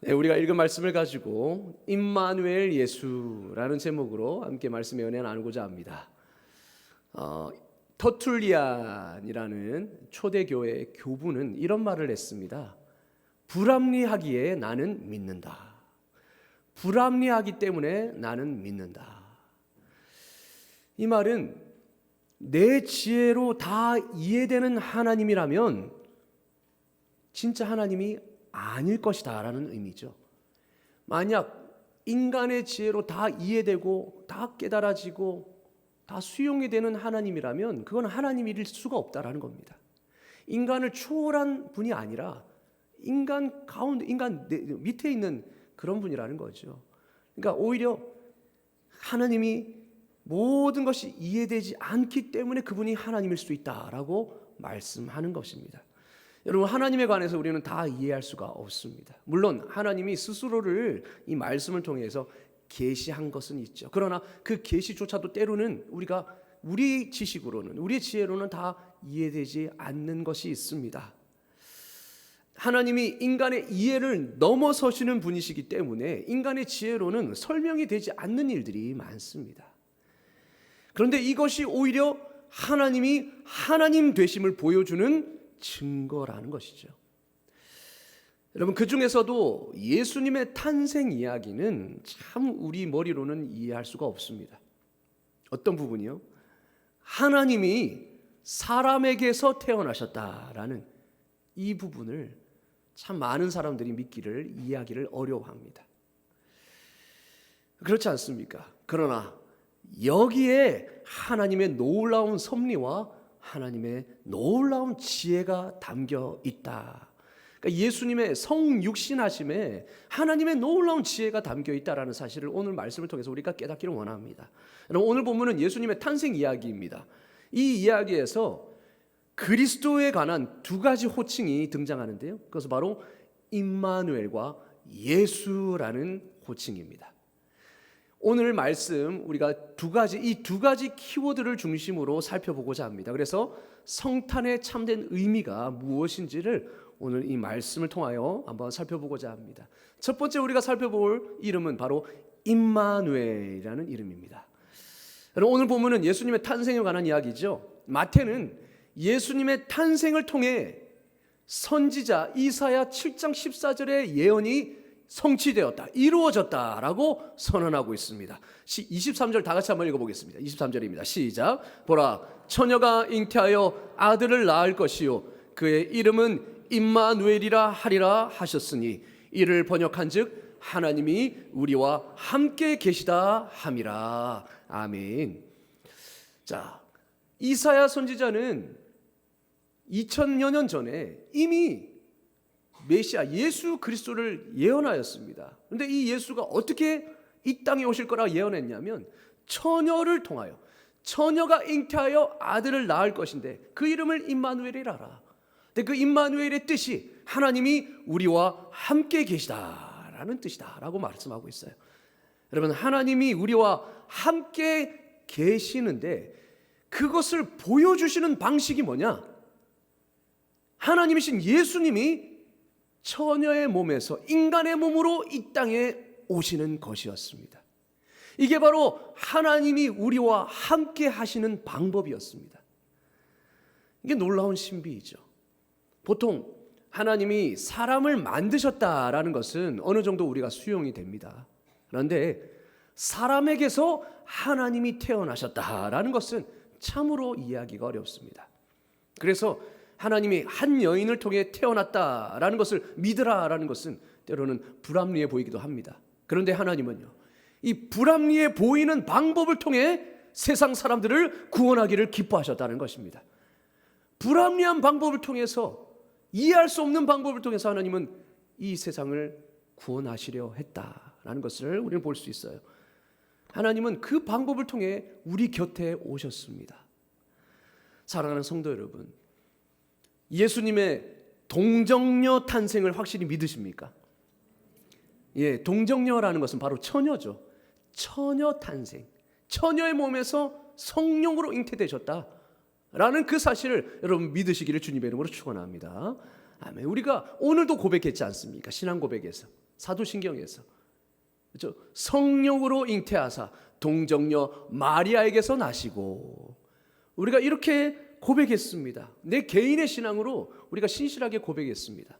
네, 우리가 읽은 말씀을 가지고 임마누엘 예수라는 제목으로 함께 말씀의 은혜 나누고자 합니다. 터툴리안이라는 초대교회 교부는 이런 말을 했습니다. 불합리하기에 나는 믿는다. 불합리하기 때문에 나는 믿는다. 이 말은 내 지혜로 다 이해되는 하나님이라면 진짜 하나님이 아닐 것이다 라는 의미죠. 만약 인간의 지혜로 다 이해되고 다 깨달아지고 다 수용이 되는 하나님이라면 그건 하나님일 수가 없다라는 겁니다. 인간을 초월한 분이 아니라 인간 가운데, 인간 밑에 있는 그런 분이라는 거죠. 그러니까 오히려 하나님이 모든 것이 이해되지 않기 때문에 그분이 하나님일 수 있다라고 말씀하는 것입니다. 여러분, 하나님에 관해서 우리는 다 이해할 수가 없습니다. 물론 하나님이 스스로를 이 말씀을 통해서 계시한 것은 있죠. 그러나 그 계시조차도 때로는 우리가 우리 지식으로는, 우리의 지혜로는 다 이해되지 않는 것이 있습니다. 하나님이 인간의 이해를 넘어서시는 분이시기 때문에 인간의 지혜로는 설명이 되지 않는 일들이 많습니다. 그런데 이것이 오히려 하나님이 하나님 되심을 보여주는 증거라는 것이죠. 여러분, 그 중에서도 예수님의 탄생 이야기는 참 우리 머리로는 이해할 수가 없습니다. 어떤 부분이요? 하나님이 사람에게서 태어나셨다라는 이 부분을 참 많은 사람들이 믿기를, 이해하기를 어려워합니다. 그렇지 않습니까? 그러나 여기에 하나님의 놀라운 섭리와 하나님의 놀라운 지혜가 담겨 있다. 그러니까 예수님의 성육신하심에 하나님의 놀라운 지혜가 담겨 있다라는 사실을 오늘 말씀을 통해서 우리가 깨닫기를 원합니다. 여러분, 오늘 본문은 예수님의 탄생 이야기입니다. 이 이야기에서 그리스도에 관한 두 가지 호칭이 등장하는데요. 그것은 바로 임마누엘과 예수라는 호칭입니다. 오늘 말씀 우리가 이 두 가지 키워드를 중심으로 살펴보고자 합니다. 그래서 성탄의 참된 의미가 무엇인지를 오늘 이 말씀을 통하여 한번 살펴보고자 합니다. 첫 번째 우리가 살펴볼 이름은 바로 임마누엘이라는 이름입니다. 여러분, 오늘 본문은 예수님의 탄생에 관한 이야기죠. 마태는 예수님의 탄생을 통해 선지자 이사야 7장 14절의 예언이 성취되었다, 이루어졌다라고 선언하고 있습니다. 23절 다 같이 한번 읽어보겠습니다. 23절입니다. 시작. 보라, 처녀가 잉태하여 아들을 낳을 것이요 그의 이름은 임마누엘이라 하리라 하셨으니 이를 번역한즉 하나님이 우리와 함께 계시다 함이라. 아멘. 자, 이사야 선지자는 2000여 년 전에 이미 메시아 예수 그리스도를 예언하였습니다. 그런데 이 예수가 어떻게 이 땅에 오실 거라 예언했냐면 처녀를 통하여, 처녀가 잉태하여 아들을 낳을 것인데 그 이름을 임마누엘이라 하라. 근데 그 임마누엘의 뜻이 하나님이 우리와 함께 계시다라는 뜻이다라고 말씀하고 있어요. 여러분, 하나님이 우리와 함께 계시는데 그것을 보여주시는 방식이 뭐냐? 하나님이신 예수님이 처녀의 몸에서 인간의 몸으로 이 땅에 오시는 것이었습니다. 이게 바로 하나님이 우리와 함께 하시는 방법이었습니다. 이게 놀라운 신비이죠. 보통 하나님이 사람을 만드셨다라는 것은 어느 정도 우리가 수용이 됩니다. 그런데 사람에게서 하나님이 태어나셨다라는 것은 참으로 이해하기가 어렵습니다. 그래서 하나님이 한 여인을 통해 태어났다라는 것을 믿으라라는 것은 때로는 불합리해 보이기도 합니다. 그런데 하나님은요, 이 불합리해 보이는 방법을 통해 세상 사람들을 구원하기를 기뻐하셨다는 것입니다. 불합리한 방법을 통해서, 이해할 수 없는 방법을 통해서 하나님은 이 세상을 구원하시려 했다라는 것을 우리는 볼 수 있어요. 하나님은 그 방법을 통해 우리 곁에 오셨습니다. 사랑하는 성도 여러분, 예수님의 동정녀 탄생을 확실히 믿으십니까? 예, 동정녀라는 것은 바로 처녀죠. 처녀 탄생, 처녀의 몸에서 성령으로 잉태되셨다라는 그 사실을 여러분 믿으시기를 주님의 이름으로 축원합니다. 아멘. 우리가 오늘도 고백했지 않습니까? 신앙 고백에서 사도신경에서. 그렇죠? 성령으로 잉태하사 동정녀 마리아에게서 나시고, 우리가 이렇게 고백했습니다. 내 개인의 신앙으로 우리가 신실하게 고백했습니다.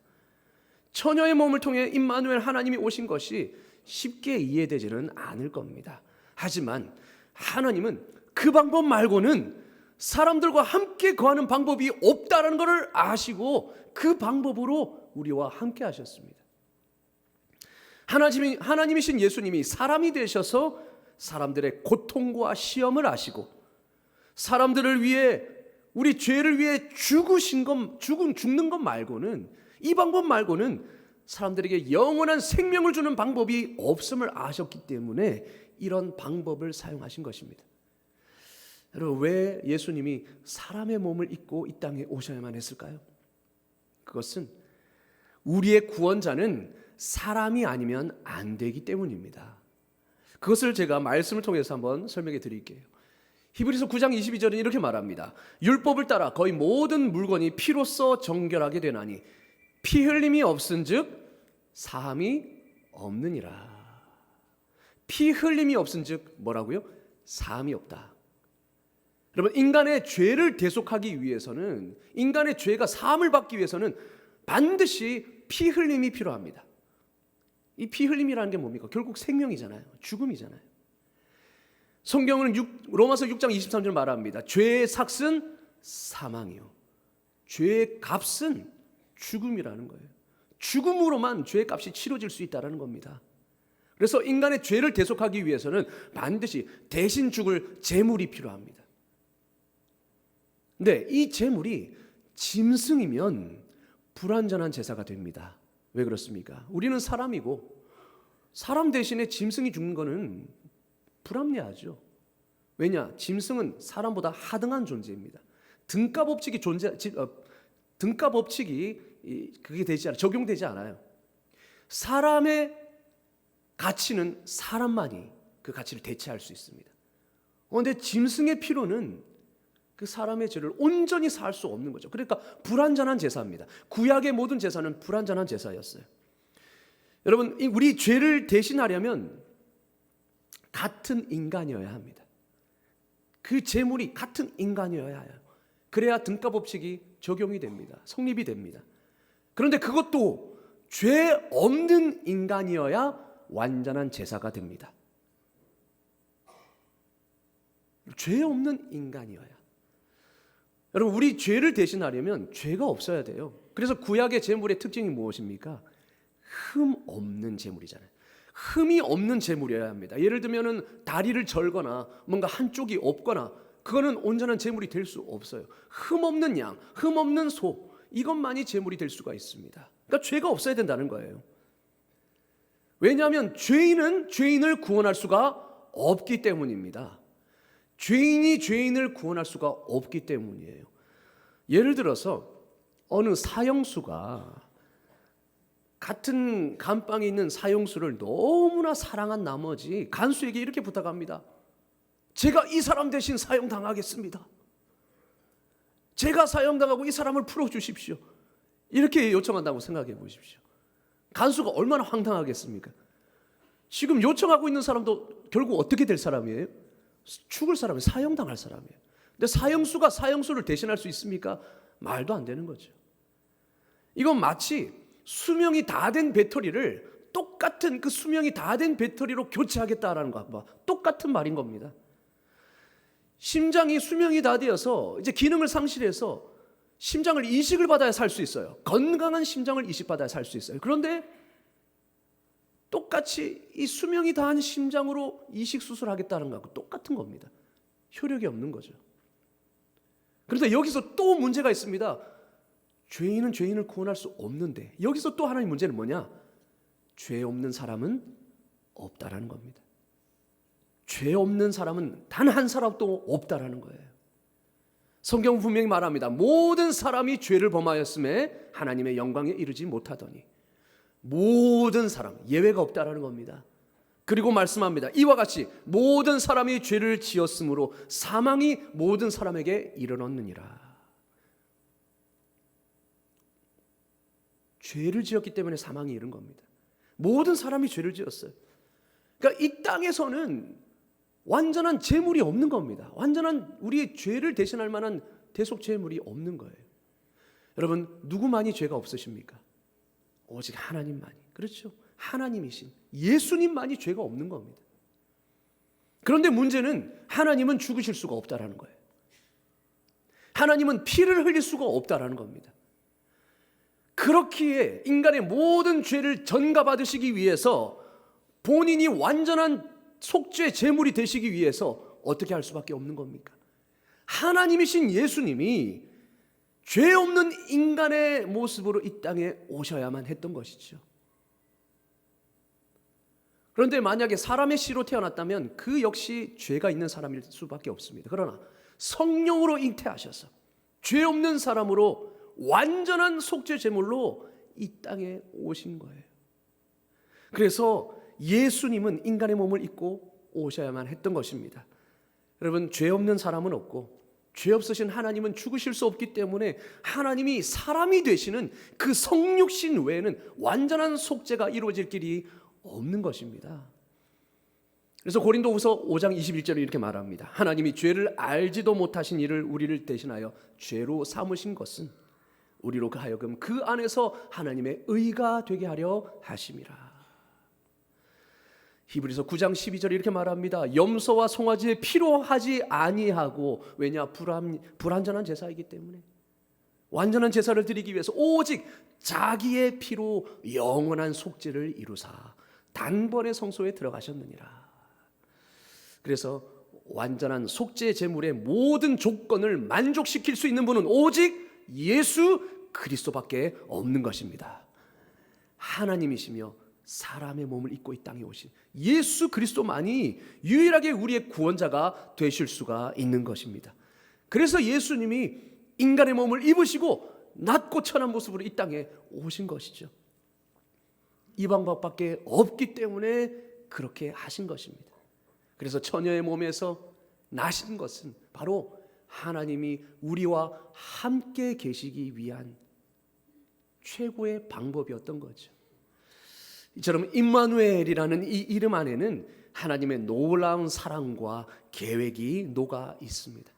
처녀의 몸을 통해 임마누엘 하나님이 오신 것이 쉽게 이해되지는 않을 겁니다. 하지만 하나님은 그 방법 말고는 사람들과 함께 거하는 방법이 없다는 것을 아시고 그 방법으로 우리와 함께 하셨습니다. 하나님이신 예수님이 사람이 되셔서 사람들의 고통과 시험을 아시고 사람들을 위해, 우리 죄를 위해 죽는 것 말고는, 이 방법 말고는 사람들에게 영원한 생명을 주는 방법이 없음을 아셨기 때문에 이런 방법을 사용하신 것입니다. 여러분, 왜 예수님이 사람의 몸을 입고 이 땅에 오셔야만 했을까요? 그것은 우리의 구원자는 사람이 아니면 안 되기 때문입니다. 그것을 제가 말씀을 통해서 한번 설명해 드릴게요. 히브리서 9장 22절은 이렇게 말합니다. 율법을 따라 거의 모든 물건이 피로써 정결하게 되나니 피 흘림이 없은즉 사함이 없느니라. 피 흘림이 없은즉 뭐라고요? 사함이 없다. 여러분, 인간의 죄를 대속하기 위해서는, 인간의 죄가 사함을 받기 위해서는 반드시 피 흘림이 필요합니다. 이 피 흘림이라는 게 뭡니까? 결국 생명이잖아요. 죽음이잖아요. 성경은 로마서 6장 23절 말합니다. 죄의 삭은 사망이요, 죄의 값은 죽음이라는 거예요. 죽음으로만 죄의 값이 치러질 수 있다는 겁니다. 그래서 인간의 죄를 대속하기 위해서는 반드시 대신 죽을 제물이 필요합니다. 근데 이 제물이 짐승이면 불완전한 제사가 됩니다. 왜 그렇습니까? 우리는 사람이고 사람 대신에 짐승이 죽는 것은 불합리하죠. 왜냐? 짐승은 사람보다 하등한 존재입니다. 등가 법칙이 그게 되지 않아요. 적용되지 않아요. 사람의 가치는 사람만이 그 가치를 대체할 수 있습니다. 그런데 짐승의 피로는 그 사람의 죄를 온전히 사할 수 없는 거죠. 그러니까 불완전한 제사입니다. 구약의 모든 제사는 불완전한 제사였어요. 여러분, 우리 죄를 대신하려면 같은 인간이어야 합니다. 그 제물이 같은 인간이어야 해요. 그래야 등가 법칙이 적용이 됩니다. 성립이 됩니다. 그런데 그것도 죄 없는 인간이어야 완전한 제사가 됩니다. 죄 없는 인간이어야. 여러분, 우리 죄를 대신하려면 죄가 없어야 돼요. 그래서 구약의 제물의 특징이 무엇입니까? 흠 없는 제물이잖아요. 흠이 없는 제물이어야 합니다. 예를 들면은 다리를 절거나 뭔가 한쪽이 없거나 그거는 온전한 제물이 될 수 없어요. 흠 없는 양, 흠 없는 소, 이것만이 제물이 될 수가 있습니다. 그러니까 죄가 없어야 된다는 거예요. 왜냐하면 죄인은 죄인을 구원할 수가 없기 때문입니다. 죄인이 죄인을 구원할 수가 없기 때문이에요. 예를 들어서 어느 사형수가 같은 감방에 있는 사형수를 너무나 사랑한 나머지 간수에게 이렇게 부탁합니다. 제가 이 사람 대신 사형당하겠습니다. 제가 사형당하고 이 사람을 풀어주십시오. 이렇게 요청한다고 생각해 보십시오. 간수가 얼마나 황당하겠습니까? 지금 요청하고 있는 사람도 결국 어떻게 될 사람이에요? 죽을 사람이에요. 사형당할 사람이에요. 근데 사형수가 사형수를 대신할 수 있습니까? 말도 안 되는 거죠. 이건 마치 수명이 다 된 배터리를 똑같은 그 수명이 다 된 배터리로 교체하겠다라는 것과 똑같은 말인 겁니다. 심장이 수명이 다 되어서 이제 기능을 상실해서 심장을 이식을 받아야 살 수 있어요. 건강한 심장을 이식받아야 살 수 있어요. 그런데 똑같이 이 수명이 다한 심장으로 이식 수술하겠다는 것하고 똑같은 겁니다. 효력이 없는 거죠. 그런데 여기서 또 문제가 있습니다. 죄인은 죄인을 구원할 수 없는데 여기서 또 하나의 문제는 뭐냐? 죄 없는 사람은 없다라는 겁니다. 죄 없는 사람은 단 한 사람도 없다라는 거예요. 성경 분명히 말합니다. 모든 사람이 죄를 범하였음에 하나님의 영광에 이르지 못하더니, 모든 사람, 예외가 없다라는 겁니다. 그리고 말씀합니다. 이와 같이 모든 사람이 죄를 지었으므로 사망이 모든 사람에게 이르렀느니라. 죄를 지었기 때문에 사망이 이른 겁니다. 모든 사람이 죄를 지었어요. 그러니까 이 땅에서는 완전한 재물이 없는 겁니다. 완전한 우리의 죄를 대신할 만한 대속 재물이 없는 거예요. 여러분, 누구만이 죄가 없으십니까? 오직 하나님만이. 그렇죠? 하나님이신 예수님만이 죄가 없는 겁니다. 그런데 문제는 하나님은 죽으실 수가 없다라는 거예요. 하나님은 피를 흘릴 수가 없다라는 겁니다. 그렇기에 인간의 모든 죄를 전가받으시기 위해서 본인이 완전한 속죄 제물이 되시기 위해서 어떻게 할 수밖에 없는 겁니까? 하나님이신 예수님이 죄 없는 인간의 모습으로 이 땅에 오셔야만 했던 것이죠. 그런데 만약에 사람의 씨로 태어났다면 그 역시 죄가 있는 사람일 수밖에 없습니다. 그러나 성령으로 잉태하셔서 죄 없는 사람으로 완전한 속죄 제물로 이 땅에 오신 거예요. 그래서 예수님은 인간의 몸을 입고 오셔야만 했던 것입니다. 여러분, 죄 없는 사람은 없고 죄 없으신 하나님은 죽으실 수 없기 때문에 하나님이 사람이 되시는 그 성육신 외에는 완전한 속죄가 이루어질 길이 없는 것입니다. 그래서 고린도후서 5장 21절에 이렇게 말합니다. 하나님이 죄를 알지도 못하신 이를 우리를 대신하여 죄로 삼으신 것은 우리로 하여금 그 안에서 하나님의 의가 되게 하려 하심이라. 히브리서 9장 12절에 이렇게 말합니다. 염소와 송아지의 피로 하지 아니하고, 왜냐? 불완전한 제사이기 때문에 완전한 제사를 드리기 위해서 오직 자기의 피로 영원한 속죄를 이루사 단번에 성소에 들어가셨느니라. 그래서 완전한 속죄 제물의 모든 조건을 만족시킬 수 있는 분은 오직 예수 그리스도밖에 없는 것입니다. 하나님이시며 사람의 몸을 입고 이 땅에 오신 예수 그리스도만이 유일하게 우리의 구원자가 되실 수가 있는 것입니다. 그래서 예수님이 인간의 몸을 입으시고 낮고 천한 모습으로 이 땅에 오신 것이죠. 이 방법밖에 없기 때문에 그렇게 하신 것입니다. 그래서 처녀의 몸에서 나신 것은 바로 하나님이 우리와 함께 계시기 위한 최고의 방법이었던 거죠. 이처럼 임마누엘이라는 이 이름 안에는 하나님의 놀라운 사랑과 계획이 녹아 있습니다.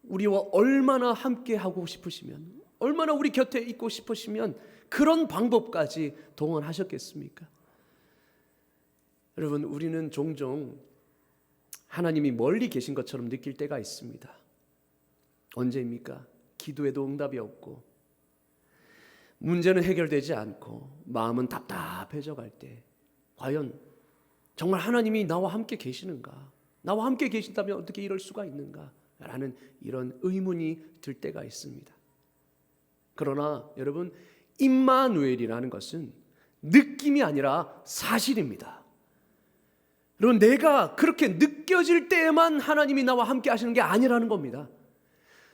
우리와 얼마나 함께 하고 싶으시면, 얼마나 우리 곁에 있고 싶으시면 그런 방법까지 동원하셨겠습니까? 여러분, 우리는 종종 하나님이 멀리 계신 것처럼 느낄 때가 있습니다. 언제입니까? 기도에도 응답이 없고 문제는 해결되지 않고 마음은 답답해져 갈 때, 과연 정말 하나님이 나와 함께 계시는가? 나와 함께 계신다면 어떻게 이럴 수가 있는가? 라는 이런 의문이 들 때가 있습니다. 그러나 여러분, 임마누엘이라는 것은 느낌이 아니라 사실입니다. 여러분, 내가 그렇게 느껴질 때에만 하나님이 나와 함께 하시는 게 아니라는 겁니다.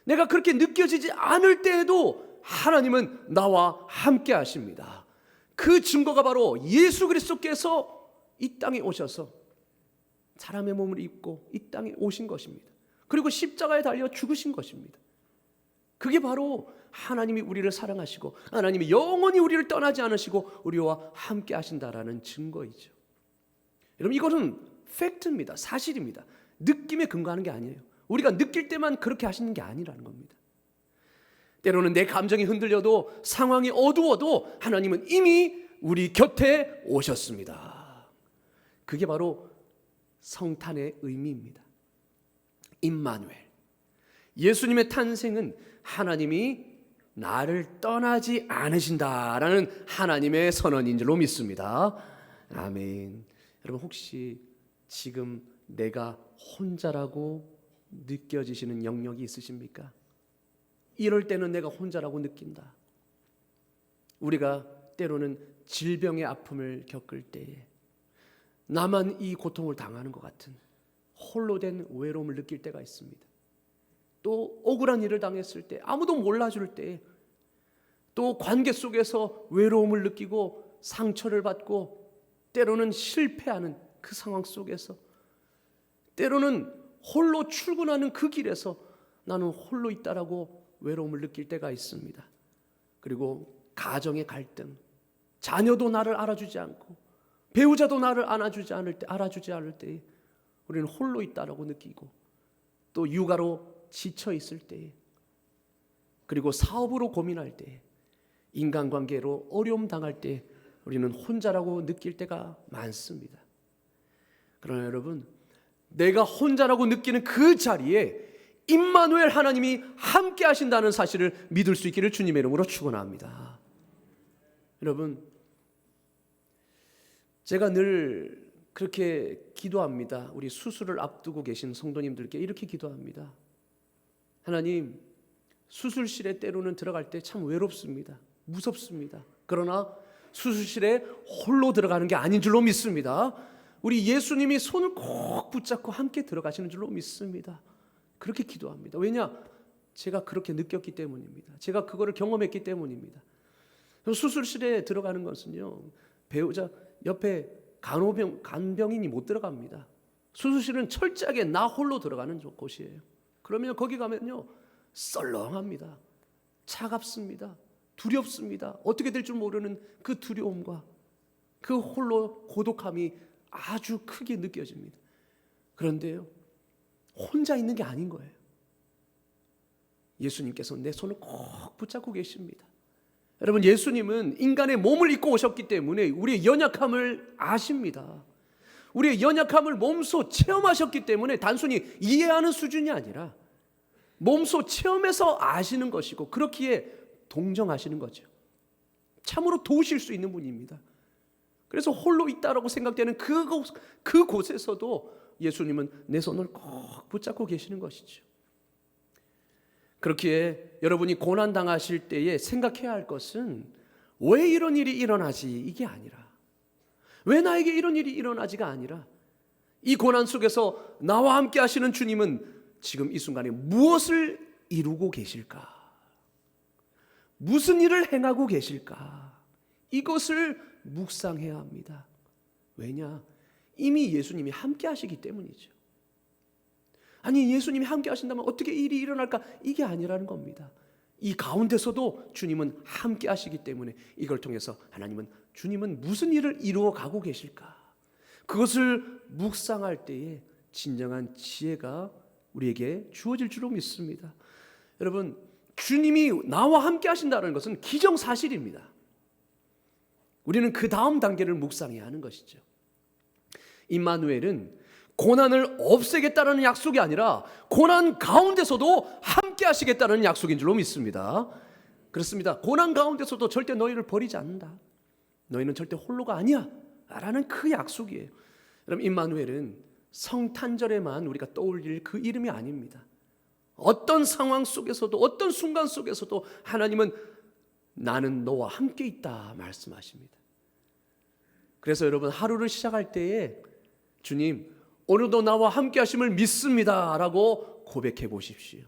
내가 그렇게 느껴지지 않을 때에도 하나님은 나와 함께 하십니다. 그 증거가 바로 예수 그리스도께서 이 땅에 오셔서 사람의 몸을 입고 이 땅에 오신 것입니다. 그리고 십자가에 달려 죽으신 것입니다. 그게 바로 하나님이 우리를 사랑하시고 하나님이 영원히 우리를 떠나지 않으시고 우리와 함께 하신다라는 증거이죠. 여러분, 이것은 팩트입니다. 사실입니다. 느낌에 근거하는 게 아니에요. 우리가 느낄 때만 그렇게 하시는 게 아니라는 겁니다. 때로는 내 감정이 흔들려도 상황이 어두워도 하나님은 이미 우리 곁에 오셨습니다. 그게 바로 성탄의 의미입니다. 임마누엘. 예수님의 탄생은 하나님이 나를 떠나지 않으신다라는 하나님의 선언인 줄로 믿습니다. 아멘. 여러분, 혹시 지금 내가 혼자라고 느껴지시는 영역이 있으십니까? 이럴 때는 내가 혼자라고 느낀다. 우리가 때로는 질병의 아픔을 겪을 때에 나만 이 고통을 당하는 것 같은 홀로 된 외로움을 느낄 때가 있습니다. 또 억울한 일을 당했을 때, 아무도 몰라줄 때, 또 관계 속에서 외로움을 느끼고 상처를 받고 때로는 실패하는 그 상황 속에서, 때로는 홀로 출근하는 그 길에서 나는 홀로 있다라고 외로움을 느낄 때가 있습니다. 그리고 가정의 갈등, 자녀도 나를 알아주지 않고 배우자도 나를 알아주지 않을 때 우리는 홀로 있다라고 느끼고, 또 육아로 지쳐 있을 때, 그리고 사업으로 고민할 때, 인간관계로 어려움 당할 때 우리는 혼자라고 느낄 때가 많습니다. 그러나 여러분, 내가 혼자라고 느끼는 그 자리에 임마누엘 하나님이 함께 하신다는 사실을 믿을 수 있기를 주님의 이름으로 축원합니다. 여러분, 제가 늘 그렇게 기도합니다. 우리 수술을 앞두고 계신 성도님들께 이렇게 기도합니다. 하나님, 수술실에 때로는 들어갈 때 참 외롭습니다. 무섭습니다. 그러나 수술실에 홀로 들어가는 게 아닌 줄로 믿습니다. 우리 예수님이 손을 꼭 붙잡고 함께 들어가시는 줄로 믿습니다. 그렇게 기도합니다. 왜냐? 제가 그렇게 느꼈기 때문입니다. 제가 그거를 경험했기 때문입니다. 수술실에 들어가는 것은요, 배우자 옆에 간병인이 못 들어갑니다. 수술실은 철저하게 나 홀로 들어가는 곳이에요. 그러면 거기 가면요, 썰렁합니다. 차갑습니다. 두렵습니다. 어떻게 될 줄 모르는 그 두려움과 그 홀로 고독함이 아주 크게 느껴집니다. 그런데요, 혼자 있는 게 아닌 거예요. 예수님께서 내 손을 꼭 붙잡고 계십니다. 여러분, 예수님은 인간의 몸을 입고 오셨기 때문에 우리의 연약함을 아십니다. 우리의 연약함을 몸소 체험하셨기 때문에 단순히 이해하는 수준이 아니라 몸소 체험해서 아시는 것이고, 그렇기에 동정하시는 거죠. 참으로 도우실 수 있는 분입니다. 그래서 홀로 있다라고 생각되는 그곳에서도 예수님은 내 손을 꼭 붙잡고 계시는 것이죠. 그렇기에 여러분이 고난당하실 때에 생각해야 할 것은 왜 이런 일이 일어나지, 이게 아니라, 왜 나에게 이런 일이 일어나지가 아니라, 이 고난 속에서 나와 함께 하시는 주님은 지금 이 순간에 무엇을 이루고 계실까? 무슨 일을 행하고 계실까? 이것을 묵상해야 합니다. 왜냐? 이미 예수님이 함께 하시기 때문이죠. 아니, 예수님이 함께 하신다면 어떻게 일이 일어날까? 이게 아니라는 겁니다. 이 가운데서도 주님은 함께 하시기 때문에 이걸 통해서 주님은 무슨 일을 이루어 가고 계실까? 그것을 묵상할 때에 진정한 지혜가 우리에게 주어질 줄로 믿습니다. 여러분, 주님이 나와 함께 하신다는 것은 기정사실입니다. 우리는 그 다음 단계를 묵상해야 하는 것이죠. 임마누엘은 고난을 없애겠다는 약속이 아니라 고난 가운데서도 함께 하시겠다는 약속인 줄로 믿습니다. 그렇습니다. 고난 가운데서도 절대 너희를 버리지 않는다. 너희는 절대 홀로가 아니야 라는 그 약속이에요. 여러분, 임마누엘은 성탄절에만 우리가 떠올릴 그 이름이 아닙니다. 어떤 상황 속에서도, 어떤 순간 속에서도 하나님은 나는 너와 함께 있다 말씀하십니다. 그래서 여러분, 하루를 시작할 때에 주님, 오늘도 나와 함께 하심을 믿습니다 라고 고백해 보십시오.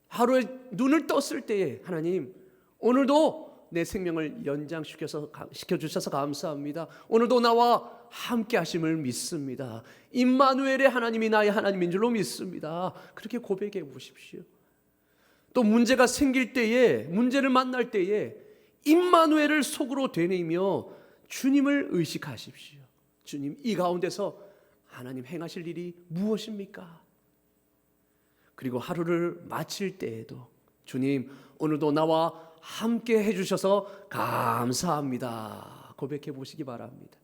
하루에 눈을 떴을 때에 하나님, 오늘도 내 생명을 연장시켜주셔서 감사합니다. 오늘도 나와 함께 하심을 믿습니다. 임마누엘의 하나님이 나의 하나님인 줄로 믿습니다. 그렇게 고백해 보십시오. 또 문제가 생길 때에, 문제를 만날 때에 임마누엘을 속으로 되뇌이며 주님을 의식하십시오. 주님, 이 가운데서 하나님 행하실 일이 무엇입니까? 그리고 하루를 마칠 때에도 주님, 오늘도 나와 함께 해주셔서 감사합니다 고백해 보시기 바랍니다.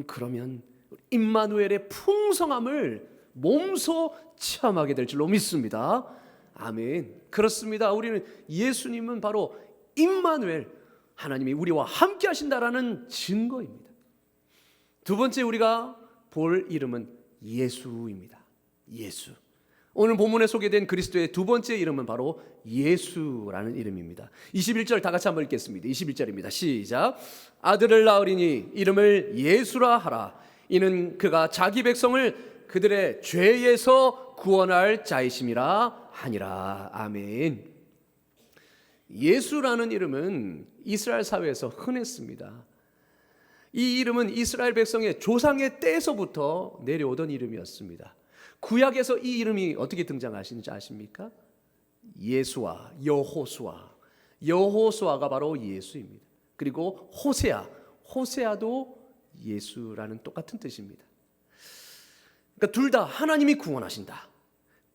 그러면 임마누엘의 풍성함을 몸소 체험하게 될 줄로 믿습니다. 아멘. 그렇습니다. 우리는 예수님은 바로 임마누엘, 하나님이 우리와 함께 하신다라는 증거입니다. 두 번째 우리가 볼 이름은 예수입니다. 예수. 오늘 본문에 소개된 그리스도의 두 번째 이름은 바로 예수라는 이름입니다. 21절 다 같이 한번 읽겠습니다. 21절입니다. 시작. 아들을 낳으리니 이름을 예수라 하라. 이는 그가 자기 백성을 그들의 죄에서 구원할 자이심이라 하니라. 아멘. 예수라는 이름은 이스라엘 사회에서 흔했습니다. 이 이름은 이스라엘 백성의 조상의 때에서부터 내려오던 이름이었습니다. 구약에서 이 이름이 어떻게 등장하시는지 아십니까? 예수와 여호수아. 여호수아가 바로 예수입니다. 그리고 호세아도 예수라는 똑같은 뜻입니다. 그러니까 둘 다 하나님이 구원하신다,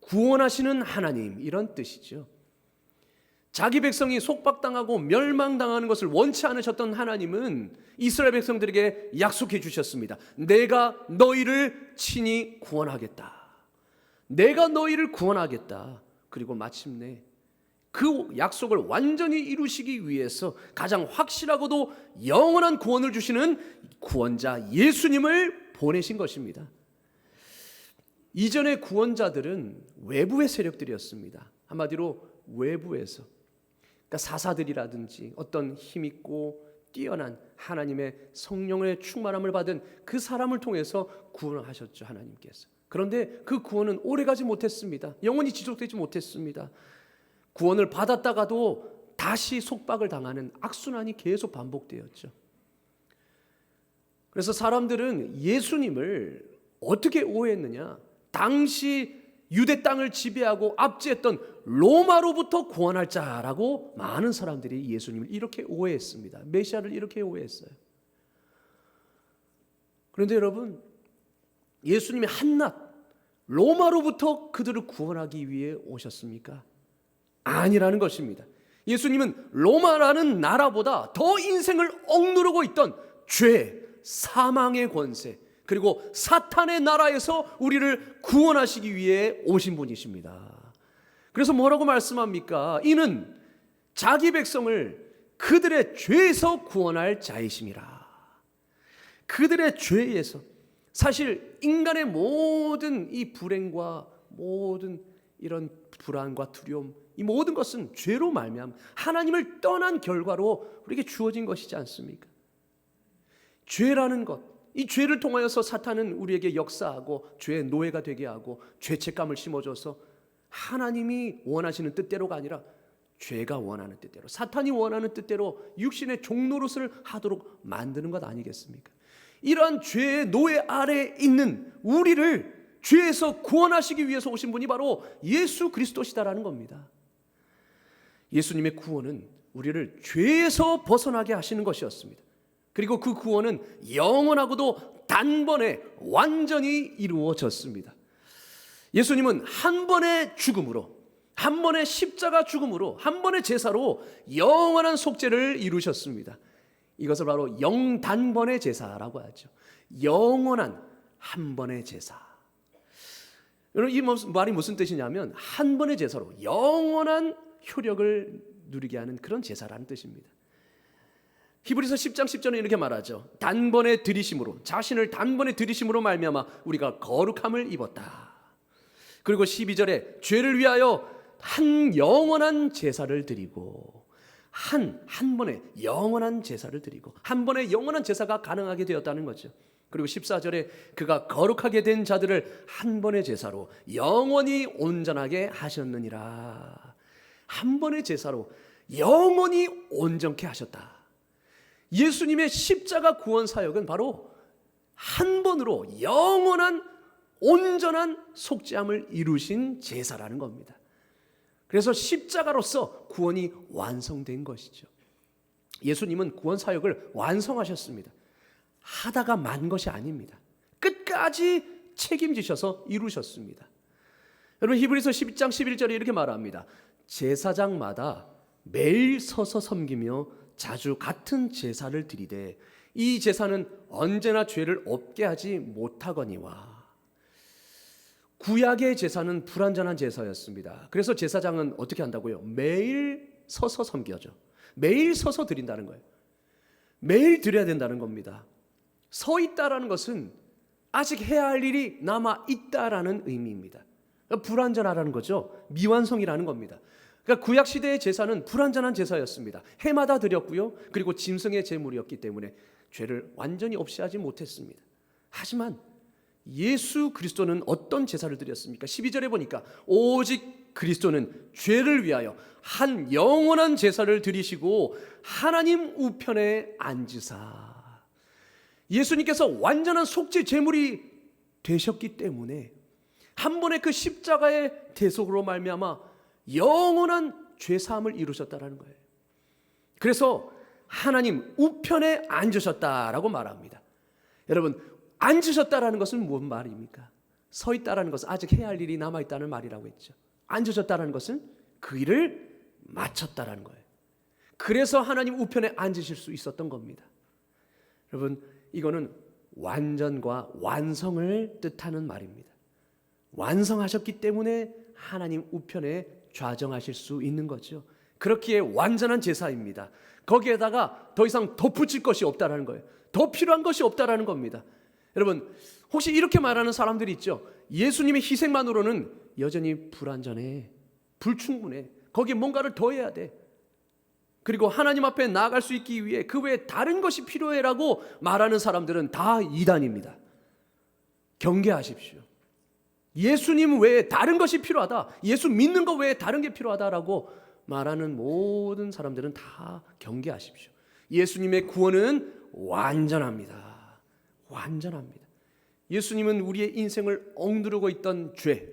구원하시는 하나님, 이런 뜻이죠. 자기 백성이 속박당하고 멸망당하는 것을 원치 않으셨던 하나님은 이스라엘 백성들에게 약속해 주셨습니다. 내가 너희를 친히 구원하겠다. 내가 너희를 구원하겠다. 그리고 마침내 그 약속을 완전히 이루시기 위해서 가장 확실하고도 영원한 구원을 주시는 구원자 예수님을 보내신 것입니다. 이전의 구원자들은 외부의 세력들이었습니다. 한마디로 외부에서, 그러니까 사사들이라든지 어떤 힘있고 뛰어난 하나님의 성령의 충만함을 받은 그 사람을 통해서 구원을 하셨죠, 하나님께서. 그런데 그 구원은 오래가지 못했습니다. 영원히 지속되지 못했습니다. 구원을 받았다가도 다시 속박을 당하는 악순환이 계속 반복되었죠. 그래서 사람들은 예수님을 어떻게 오해했느냐? 당시 유대 땅을 지배하고 압제했던 로마로부터 구원할 자라고 많은 사람들이 예수님을 이렇게 오해했습니다. 메시아를 이렇게 오해했어요. 그런데 여러분, 예수님이 한낱 로마로부터 그들을 구원하기 위해 오셨습니까? 아니라는 것입니다. 예수님은 로마라는 나라보다 더 인생을 억누르고 있던 죄, 사망의 권세, 그리고 사탄의 나라에서 우리를 구원하시기 위해 오신 분이십니다. 그래서 뭐라고 말씀합니까? 이는 자기 백성을 그들의 죄에서 구원할 자이심이라. 그들의 죄에서, 사실 인간의 모든 이 불행과 모든 이런 불안과 두려움, 이 모든 것은 죄로 말미암아 하나님을 떠난 결과로 우리에게 주어진 것이지 않습니까? 죄라는 것, 이 죄를 통하여서 사탄은 우리에게 역사하고 죄의 노예가 되게 하고 죄책감을 심어줘서 하나님이 원하시는 뜻대로가 아니라 죄가 원하는 뜻대로, 사탄이 원하는 뜻대로 육신의 종노릇을 하도록 만드는 것 아니겠습니까? 이러한 죄의 노예 아래에 있는 우리를 죄에서 구원하시기 위해서 오신 분이 바로 예수 그리스도시다라는 겁니다. 예수님의 구원은 우리를 죄에서 벗어나게 하시는 것이었습니다. 그리고 그 구원은 영원하고도 단번에 완전히 이루어졌습니다. 예수님은 한 번의 죽음으로, 한 번의 십자가 죽음으로, 한 번의 제사로 영원한 속죄를 이루셨습니다. 이것을 바로 영단번의 제사라고 하죠. 영원한 한 번의 제사. 여러분, 이 말이 무슨 뜻이냐면 한 번의 제사로 영원한 효력을 누리게 하는 그런 제사라는 뜻입니다. 히브리서 10장 10절에 이렇게 말하죠. 단번에 들이심으로, 자신을 단번에 들이심으로 말미암아 우리가 거룩함을 입었다. 그리고 12절에 죄를 위하여 한 영원한 제사를 드리고, 한 번에 영원한 제사를 드리고, 한 번에 영원한 제사가 가능하게 되었다는 거죠. 그리고 14절에 그가 거룩하게 된 자들을 한 번의 제사로 영원히 온전하게 하셨느니라. 한 번의 제사로 영원히 온전케 하셨다. 예수님의 십자가 구원 사역은 바로 한 번으로 영원한 온전한 속죄함을 이루신 제사라는 겁니다. 그래서 십자가로서 구원이 완성된 것이죠. 예수님은 구원 사역을 완성하셨습니다. 하다가 만 것이 아닙니다. 끝까지 책임지셔서 이루셨습니다. 여러분, 히브리서 12장 11절에 이렇게 말합니다. 제사장마다 매일 서서 섬기며 자주 같은 제사를 드리되 이 제사는 언제나 죄를 없게 하지 못하거니와. 구약의 제사는 불완전한 제사였습니다. 그래서 제사장은 어떻게 한다고요? 매일 서서 섬겨죠. 매일 서서 드린다는 거예요. 매일 드려야 된다는 겁니다. 서 있다라는 것은 아직 해야 할 일이 남아 있다라는 의미입니다. 그러니까 불완전하다는 거죠. 미완성이라는 겁니다. 그러니까 구약 시대의 제사는 불완전한 제사였습니다. 해마다 드렸고요. 그리고 짐승의 제물이었기 때문에 죄를 완전히 없이 하지 못했습니다. 하지만 예수 그리스도는 어떤 제사를 드렸습니까? 12절에 보니까 오직 그리스도는 죄를 위하여 한 영원한 제사를 드리시고 하나님 우편에 앉으사. 예수님께서 완전한 속죄 제물이 되셨기 때문에 한 번의 그 십자가의 대속으로 말미암아 영원한 죄사함을 이루셨다는 거예요. 그래서 하나님 우편에 앉으셨다라고 말합니다. 여러분, 앉으셨다라는 것은 무슨 말입니까? 서 있다라는 것은 아직 해야 할 일이 남아있다는 말이라고 했죠. 앉으셨다라는 것은 그 일을 마쳤다라는 거예요. 그래서 하나님 우편에 앉으실 수 있었던 겁니다. 여러분, 이거는 완전과 완성을 뜻하는 말입니다. 완성하셨기 때문에 하나님 우편에 좌정하실 수 있는 거죠. 그렇기에 완전한 제사입니다. 거기에다가 더 이상 덧붙일 것이 없다라는 거예요. 더 필요한 것이 없다라는 겁니다. 여러분, 혹시 이렇게 말하는 사람들이 있죠. 예수님의 희생만으로는 여전히 불완전해, 불충분해, 거기에 뭔가를 더 해야 돼. 그리고 하나님 앞에 나아갈 수 있기 위해 그 외에 다른 것이 필요해라고 말하는 사람들은 다 이단입니다. 경계하십시오. 예수님 외에 다른 것이 필요하다, 예수 믿는 것 외에 다른 게 필요하다라고 말하는 모든 사람들은 다 경계하십시오. 예수님의 구원은 완전합니다. 완전합니다. 예수님은 우리의 인생을 억누르고 있던 죄,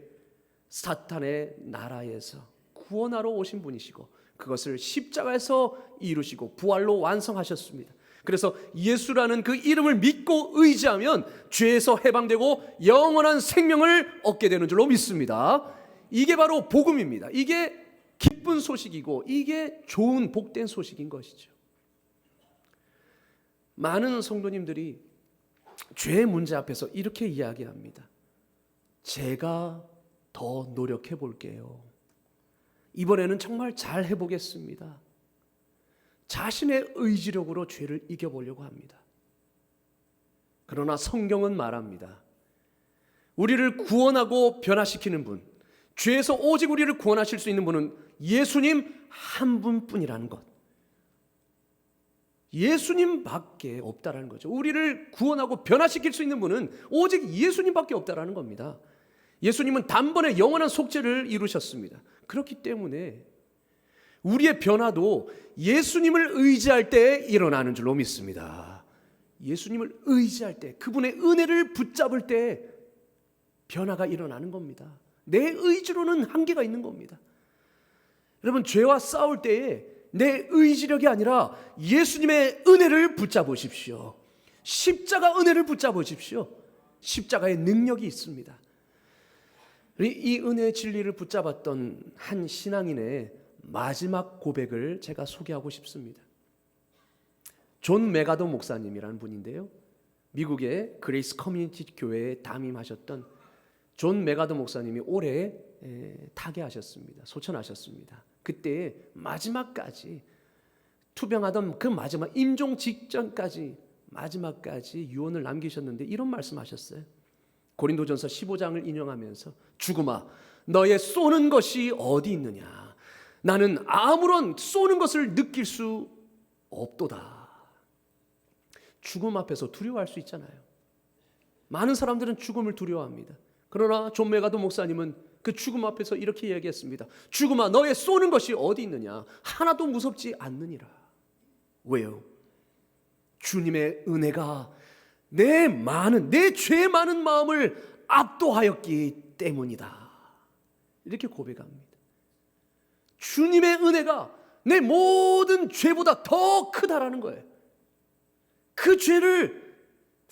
사탄의 나라에서 구원하러 오신 분이시고 그것을 십자가에서 이루시고 부활로 완성하셨습니다. 그래서 예수라는 그 이름을 믿고 의지하면 죄에서 해방되고 영원한 생명을 얻게 되는 줄로 믿습니다. 이게 바로 복음입니다. 이게 기쁜 소식이고 이게 좋은 복된 소식인 것이죠. 많은 성도님들이 죄의 문제 앞에서 이렇게 이야기합니다. 제가 더 노력해 볼게요. 이번에는 정말 잘 해보겠습니다. 자신의 의지력으로 죄를 이겨보려고 합니다. 그러나 성경은 말합니다. 우리를 구원하고 변화시키는 분, 죄에서 오직 우리를 구원하실 수 있는 분은 예수님 한 분뿐이라는 것. 예수님밖에 없다라는 거죠. 우리를 구원하고 변화시킬 수 있는 분은 오직 예수님밖에 없다라는 겁니다. 예수님은 단번에 영원한 속죄를 이루셨습니다. 그렇기 때문에 우리의 변화도 예수님을 의지할 때 일어나는 줄로 믿습니다. 예수님을 의지할 때, 그분의 은혜를 붙잡을 때 변화가 일어나는 겁니다. 내 의지로는 한계가 있는 겁니다. 여러분, 죄와 싸울 때에 내 의지력이 아니라 예수님의 은혜를 붙잡으십시오. 십자가 은혜를 붙잡으십시오. 십자가의 능력이 있습니다. 이 은혜의 진리를 붙잡았던 한 신앙인의 마지막 고백을 제가 소개하고 싶습니다. 존 메가더 목사님이라는 분인데요, 미국의 그레이스 커뮤니티 교회에 담임하셨던 존 메가더 목사님이 올해 타계하셨습니다. 소천하셨습니다. 그때 마지막까지 투병하던 그 마지막 임종 직전까지 마지막까지 유언을 남기셨는데 이런 말씀하셨어요. 고린도전서 15장을 인용하면서 죽음아 너의 쏘는 것이 어디 있느냐, 나는 아무런 쏘는 것을 느낄 수 없도다. 죽음 앞에서 두려워할 수 있잖아요. 많은 사람들은 죽음을 두려워합니다. 그러나 존 메가더 목사님은 그 죽음 앞에서 이렇게 얘기했습니다. 죽음아 너의 쏘는 것이 어디 있느냐, 하나도 무섭지 않느니라. 왜요? 주님의 은혜가 내 죄 많은 마음을 압도하였기 때문이다. 이렇게 고백합니다. 주님의 은혜가 내 모든 죄보다 더 크다라는 거예요. 그 죄를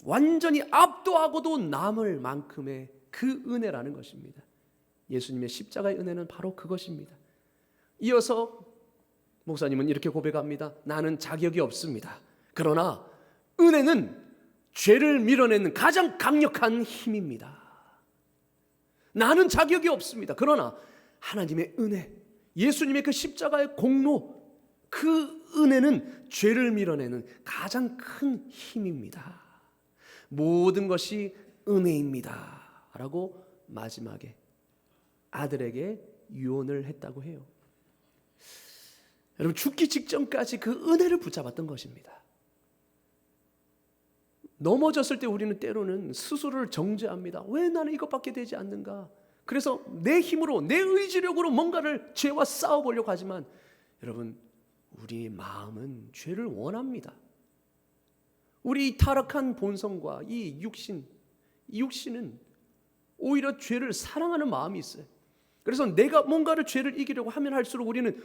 완전히 압도하고도 남을 만큼의 그 은혜라는 것입니다. 예수님의 십자가의 은혜는 바로 그것입니다. 이어서 목사님은 이렇게 고백합니다. 나는 자격이 없습니다. 그러나 은혜는 죄를 밀어내는 가장 강력한 힘입니다. 나는 자격이 없습니다. 그러나 하나님의 은혜, 예수님의 그 십자가의 공로, 그 은혜는 죄를 밀어내는 가장 큰 힘입니다. 모든 것이 은혜입니다 라고 마지막에 아들에게 유언을 했다고 해요. 여러분, 죽기 직전까지 그 은혜를 붙잡았던 것입니다. 넘어졌을 때 우리는 때로는 스스로를 정죄합니다. 왜 나는 이것밖에 되지 않는가? 그래서 내 힘으로, 내 의지력으로 뭔가를 죄와 싸워보려고 하지만 여러분, 우리 마음은 죄를 원합니다. 우리 타락한 본성과 이 육신은 오히려 죄를 사랑하는 마음이 있어요. 그래서 내가 뭔가를 죄를 이기려고 하면 할수록 우리는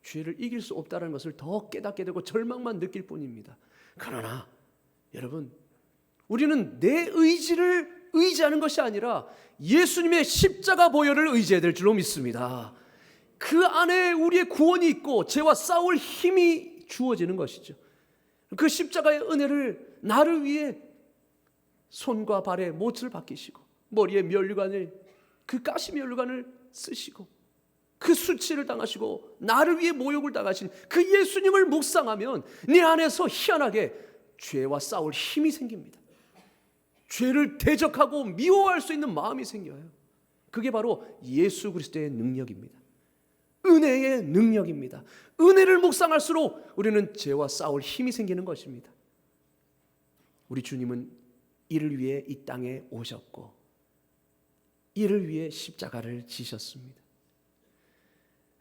죄를 이길 수 없다는 것을 더 깨닫게 되고 절망만 느낄 뿐입니다. 그러나 여러분, 우리는 내 의지를 의지하는 것이 아니라 예수님의 십자가 보혈을 의지해야 될 줄로 믿습니다. 그 안에 우리의 구원이 있고 죄와 싸울 힘이 주어지는 것이죠. 그 십자가의 은혜를 나를 위해 손과 발에 못을 박히시고 머리에 면류관을, 그 가시 면류관을 쓰시고 그 수치를 당하시고 나를 위해 모욕을 당하신 그 예수님을 묵상하면 네 안에서 희한하게 죄와 싸울 힘이 생깁니다. 죄를 대적하고 미워할 수 있는 마음이 생겨요. 그게 바로 예수 그리스도의 능력입니다. 은혜의 능력입니다. 은혜를 묵상할수록 우리는 죄와 싸울 힘이 생기는 것입니다. 우리 주님은 이를 위해 이 땅에 오셨고 이를 위해 십자가를 지셨습니다.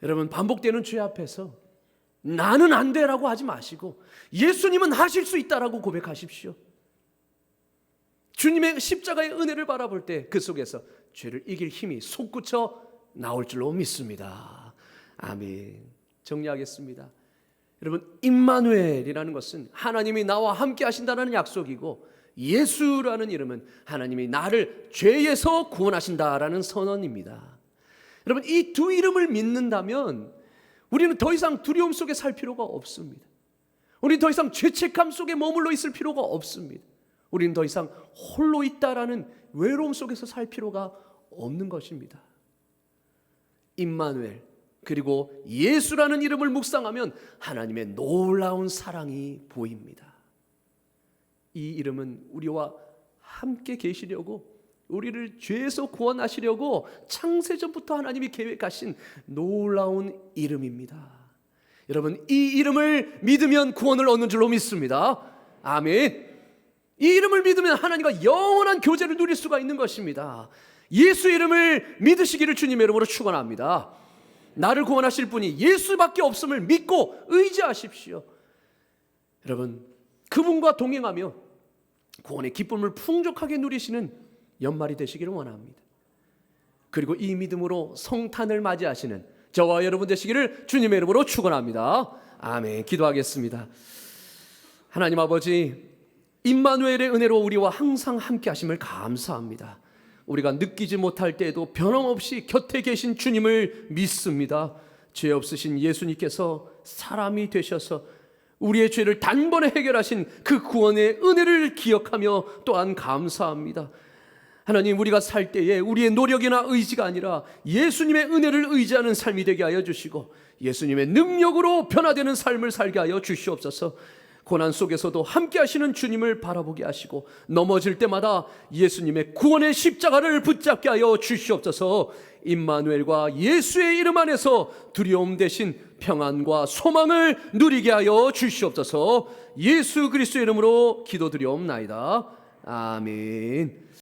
여러분, 반복되는 죄 앞에서 나는 안 돼라고 하지 마시고 예수님은 하실 수 있다라고 고백하십시오. 주님의 십자가의 은혜를 바라볼 때 그 속에서 죄를 이길 힘이 솟구쳐 나올 줄로 믿습니다. 아멘. 정리하겠습니다. 여러분, 임마누엘이라는 것은 하나님이 나와 함께 하신다는 약속이고, 예수라는 이름은 하나님이 나를 죄에서 구원하신다라는 선언입니다. 여러분, 이 두 이름을 믿는다면 우리는 더 이상 두려움 속에 살 필요가 없습니다. 우리는 더 이상 죄책감 속에 머물러 있을 필요가 없습니다. 우리는 더 이상 홀로 있다라는 외로움 속에서 살 필요가 없는 것입니다. 임마누엘, 그리고 예수라는 이름을 묵상하면 하나님의 놀라운 사랑이 보입니다. 이 이름은 우리와 함께 계시려고, 우리를 죄에서 구원하시려고 창세전부터 하나님이 계획하신 놀라운 이름입니다. 여러분, 이 이름을 믿으면 구원을 얻는 줄로 믿습니다. 아멘. 이 이름을 믿으면 하나님과 영원한 교제를 누릴 수가 있는 것입니다. 예수 이름을 믿으시기를 주님의 이름으로 축원합니다. 나를 구원하실 분이 예수밖에 없음을 믿고 의지하십시오. 여러분, 그분과 동행하며 구원의 기쁨을 풍족하게 누리시는 연말이 되시기를 원합니다. 그리고 이 믿음으로 성탄을 맞이하시는 저와 여러분 되시기를 주님의 이름으로 축원합니다. 아멘. 기도하겠습니다. 하나님 아버지, 임마누엘의 은혜로 우리와 항상 함께 하심을 감사합니다. 우리가 느끼지 못할 때에도 변함없이 곁에 계신 주님을 믿습니다. 죄 없으신 예수님께서 사람이 되셔서 우리의 죄를 단번에 해결하신 그 구원의 은혜를 기억하며 또한 감사합니다. 하나님, 우리가 살 때에 우리의 노력이나 의지가 아니라 예수님의 은혜를 의지하는 삶이 되게 하여 주시고 예수님의 능력으로 변화되는 삶을 살게 하여 주시옵소서. 고난 속에서도 함께 하시는 주님을 바라보게 하시고 넘어질 때마다 예수님의 구원의 십자가를 붙잡게 하여 주시옵소서. 임마누엘과 예수의 이름 안에서 두려움 대신 평안과 소망을 누리게 하여 주시옵소서. 예수 그리스도의 이름으로 기도드리옵나이다. 아멘.